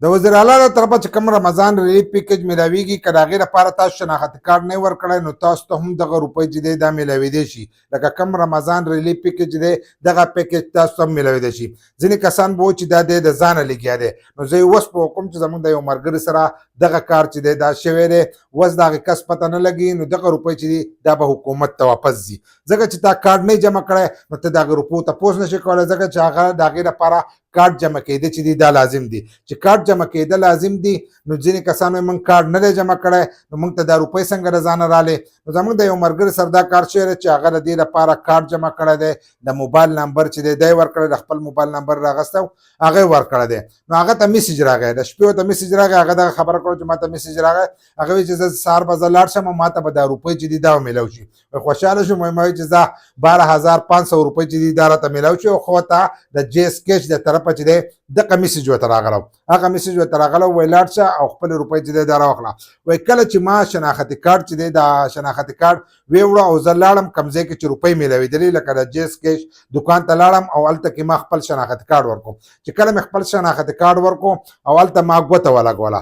د وزیر اعلی له طرفه چې کوم رمضان ریلیف پیکج ملاویږي که د هغې لپاره تاسو شناختی کارډ نه ورکړی نو تاسو ته هم دغه روپۍ چې دی دا میلاویدی شي. لکه کوم رمضان ریلیف پیکج دی دغه پیکج تاسو ته هم میلاویدی شي. ځینې کسان به و چې دا دی د ځانه لګیا دی، نو زه یې اوس په کوم چې زموږ د یو ملګري سره دغه کار چې دی دا شوی دی، اوس د هغې کس پته نه لګي، نو دغه روپۍ چې دي دا به حکومت ته واپس ځي. ځکه چې تا کارډ نه جمع کړی نو ته د هغې روپو تپوس نشي کولی، ځکه چې هغه د هغې لپاره کارډ جمع کېده چې دی دا لازم دي. چې کارډ جمع کېده لازم دي نو ځینې کسان وایي موږ کارډ نه دی جمع کړی نو موږ ته دا روپۍ څنګه د ځانه رالی. نو زموږ د یو ملګري سره دا کار شوی دی چې هغه د دې لپاره کارډ جمع کړی دی، د موبایل نمبر چې دی دی ورکړی، د خپل موبایل نمبر راغستی او هغه یې ورکړی دی. نو هغه ته میسج راغی، د شپې ورته میسج راغی، هغه دغه خبره کړه چې ما ته میسج راغی، هغه وایي چې زه سهار به زه لاړ شم او ما ته به دا روپۍ چې دي دا میلاو شي. خوشحاله شوم، ما وایي چې زه 12,500 روپۍ چې دي دا راته میلاو شي او خو ته د جیس کیش د طرفه چې دی دغه میسج ورته راغلی، هغه میسج ورته راغلی، وایي لاړ شه او خپلې روپۍ چې دی دا راواخله. وایي کله چې ما شناختی کارډ چې دی دا شناختی کارډ ویوړه او زه لاړم کوم ځای کې چې روپۍ میلاوېدلې لکه د جیس کیش دکان ته لاړم او هلته کې ما خپل شناختی کارډ ورکړو. چې کله مې خپل شناختی کارډ ورکړو او هلته ما ګوته ولګوله،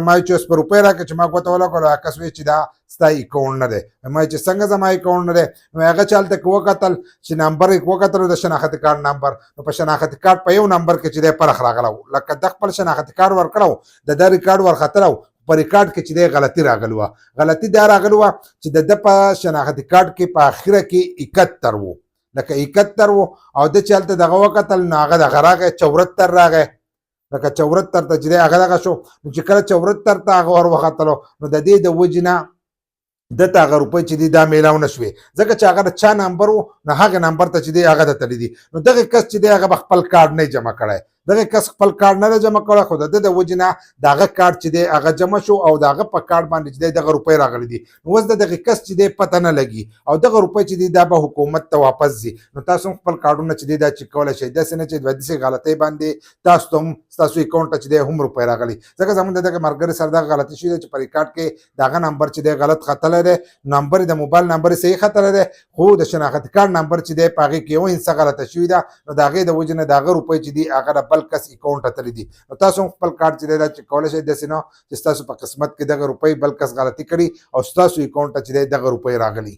ما وایي چې اوس په روپۍ راکړه، چې ما ګوته ولګوله هغه کس وایي چې دا ستا اکاونټ نه دی. ما وایي چې څنګه زما اکاونټ نه دی؟ نو هغه چې هلته کې وکتل چې نمبر یې وکتلو د شناختی کارډ نمبر، نو په شناختی کارډ په یو نمبر کې چې دی فرق راغلی و، لکه د خپل شناختی کارډ ورکړی د ده ریکارډ ورختلی و، په ریکارډ کې چې دی غلطي راغلې وه. غلطي دا راغلې وه چې د ده په شناختی کارډ کې په اخره کې 71 و، لکه 71 و، او ده چې هلته دغه وکتل نو هغه دغه راغی 74 راغی، لکه 74 ته چې دی هغه دغه شو. نو چې کله 74 ته هغه ور وختلو نو د دې د وجې نه دته هغه روپۍ چې دي دا میلاو نه شوې، ځکه چې هغه د چا نمبر و نو هغه نمبر ته چې دی هغه ته تللی دي. نو دغه کس چې دی هغه به خپل کارډ نه جمع کړی، دغه کس خپل کارډ نه جمع کړی، خو د ده د وجې نه د هغه کارډ چې دی هغه جمع شو او د هغه په کارډ باندې چې دی دغه روپۍ راغلی دي. نو اوس د دغه کس چې دی پته نه لګي او دغه روپۍ چې دی دا به حکومت ته واپس ځي. نو تاسو هم خپل کارډونه چې دی دا چیک کولی شئ، داسې نه چې د داسې غلطۍ باندې تاسو ته هم ستاسو اکاونټ ته چې دی هم روپۍ راغلي. ځکه زموږ د دغه ملګري سره دغه غلطي شوې ده چې په ریکارډ کې د هغه نمبر چې دی غلط ختلی دی، نمبر د موبایل نمبر یې صحیح ختلی دی، خو د شناختی کارډ نمبر چې دی په هغې کې یو هندسه غلطه شوې ده، نو د هغې د وجې نه د هغه روپۍ چې دي هغه د بل کس اکاونټ ته تللی دي. نو تاسو هم خپل کارډ چې دی دا چیک کولی شئ، داسې نه چې ستاسو په قسمت کې دغه روپۍ بل کس غلطي کړي او ستاسو اکاونټ ته چې دی دغه روپۍ راغلي.